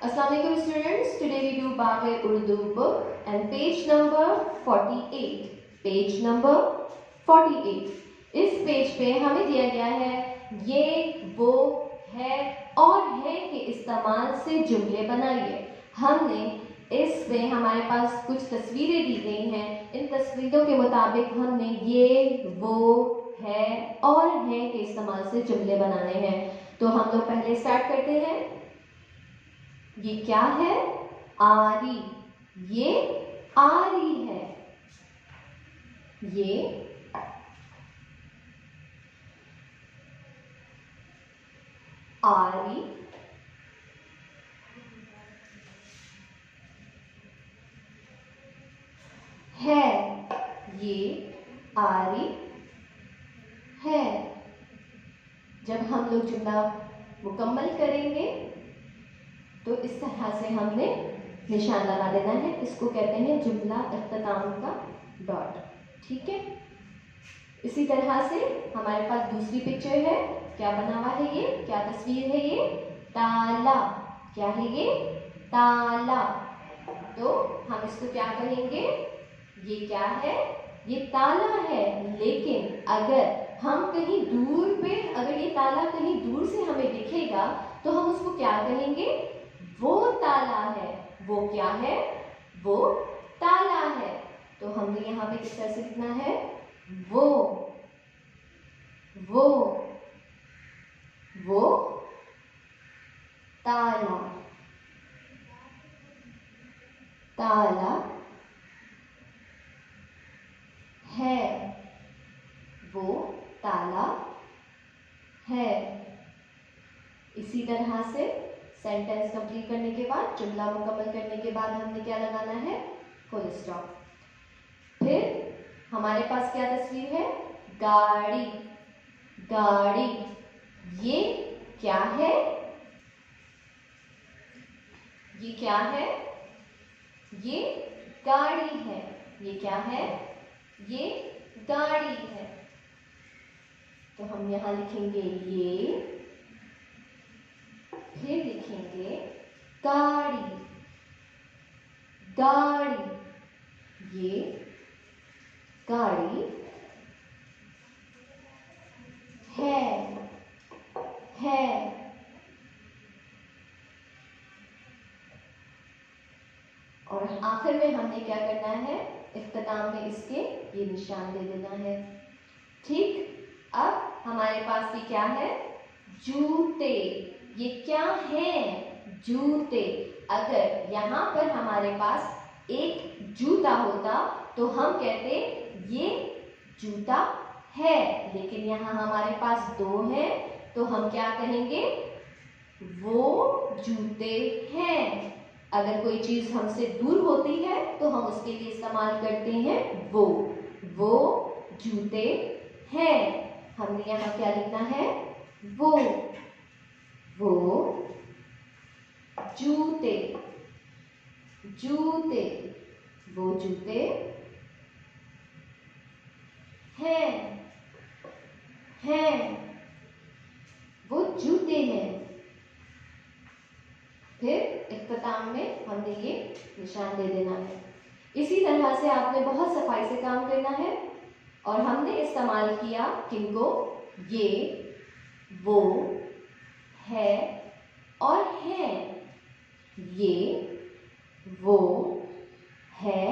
Assalamu alaikum students. Today we do Babel Urdu book and page number 48. Page number 48. इस page पे हमें दिया गया है ये वो है और है के इस्तेमाल से जुमले बनाइए। हमने इसमें हमारे पास कुछ तस्वीरें दी गई हैं। इन तस्वीरों के मुताबिक हमने ये वो है और है के इस्तेमाल से जुमले बनाने हैं। तो हम लोग पहले स्टार्ट करते हैं। ये क्या है? आरी। ये आरी है। ये आरी है। ये आरी है। जब हम लोग जुमला मुकम्मल करेंगे तो इस तरह से हमने निशान लगा देना है। इसको कहते हैं जुमला इख्तिताम का डॉट। ठीक है। इसी तरह से हमारे पास दूसरी पिक्चर है। क्या बना हुआ है ये? क्या तस्वीर है ये? ताला। क्या है ये? ताला। तो हम इसको क्या कहेंगे? ये क्या है? ये ताला है। लेकिन अगर हम कहीं दूर पे, अगर ये ताला कहीं दूर से हमें दिखेगा तो हम उसको क्या कहेंगे? वो ताला है। वो क्या है? वो ताला है। तो हमने यहाँ पे किस तरह से लिखना है? वो ताला। ताला है। वो ताला है। इसी तरह से सेंटेंस कंप्लीट करने के बाद, जुमला मुकम्मल करने के बाद हमने क्या लगाना है? Full stop. फिर हमारे पास क्या तस्वीर है? गाड़ी। गाड़ी। ये क्या है? ये क्या है? ये गाड़ी है। ये क्या है? ये गाड़ी है। तो हम यहां लिखेंगे ये, फिर लिखेंगे गाड़ी। गाड़ी। ये गाड़ी है। और आखिर में हमने क्या करना है? इख्तिताम में इसके ये निशान दे देना है। ठीक। अब हमारे पास ये क्या है? जूते। ये क्या है? जूते। अगर यहाँ पर हमारे पास एक जूता होता तो हम कहते ये जूता है, लेकिन यहाँ हमारे पास दो हैं तो हम क्या कहेंगे? वो जूते हैं। अगर कोई चीज हमसे दूर होती है तो हम उसके लिए इस्तेमाल करते हैं वो जूते हैं। हमने यहाँ क्या लिखना है? वो जूते। वो जूते हैं। वो जूते हैं। फिर इख्तिताम में हमने ये निशान दे देना है। इसी तरह से आपने बहुत सफाई से काम करना है। और हमने इस्तेमाल किया किनको? ये वो है और है। ये वो है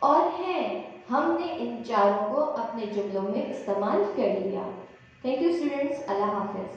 और है। हमने इन चारों को अपने जुमलों में इस्तेमाल कर लिया। Thank you students. Allah Hafiz.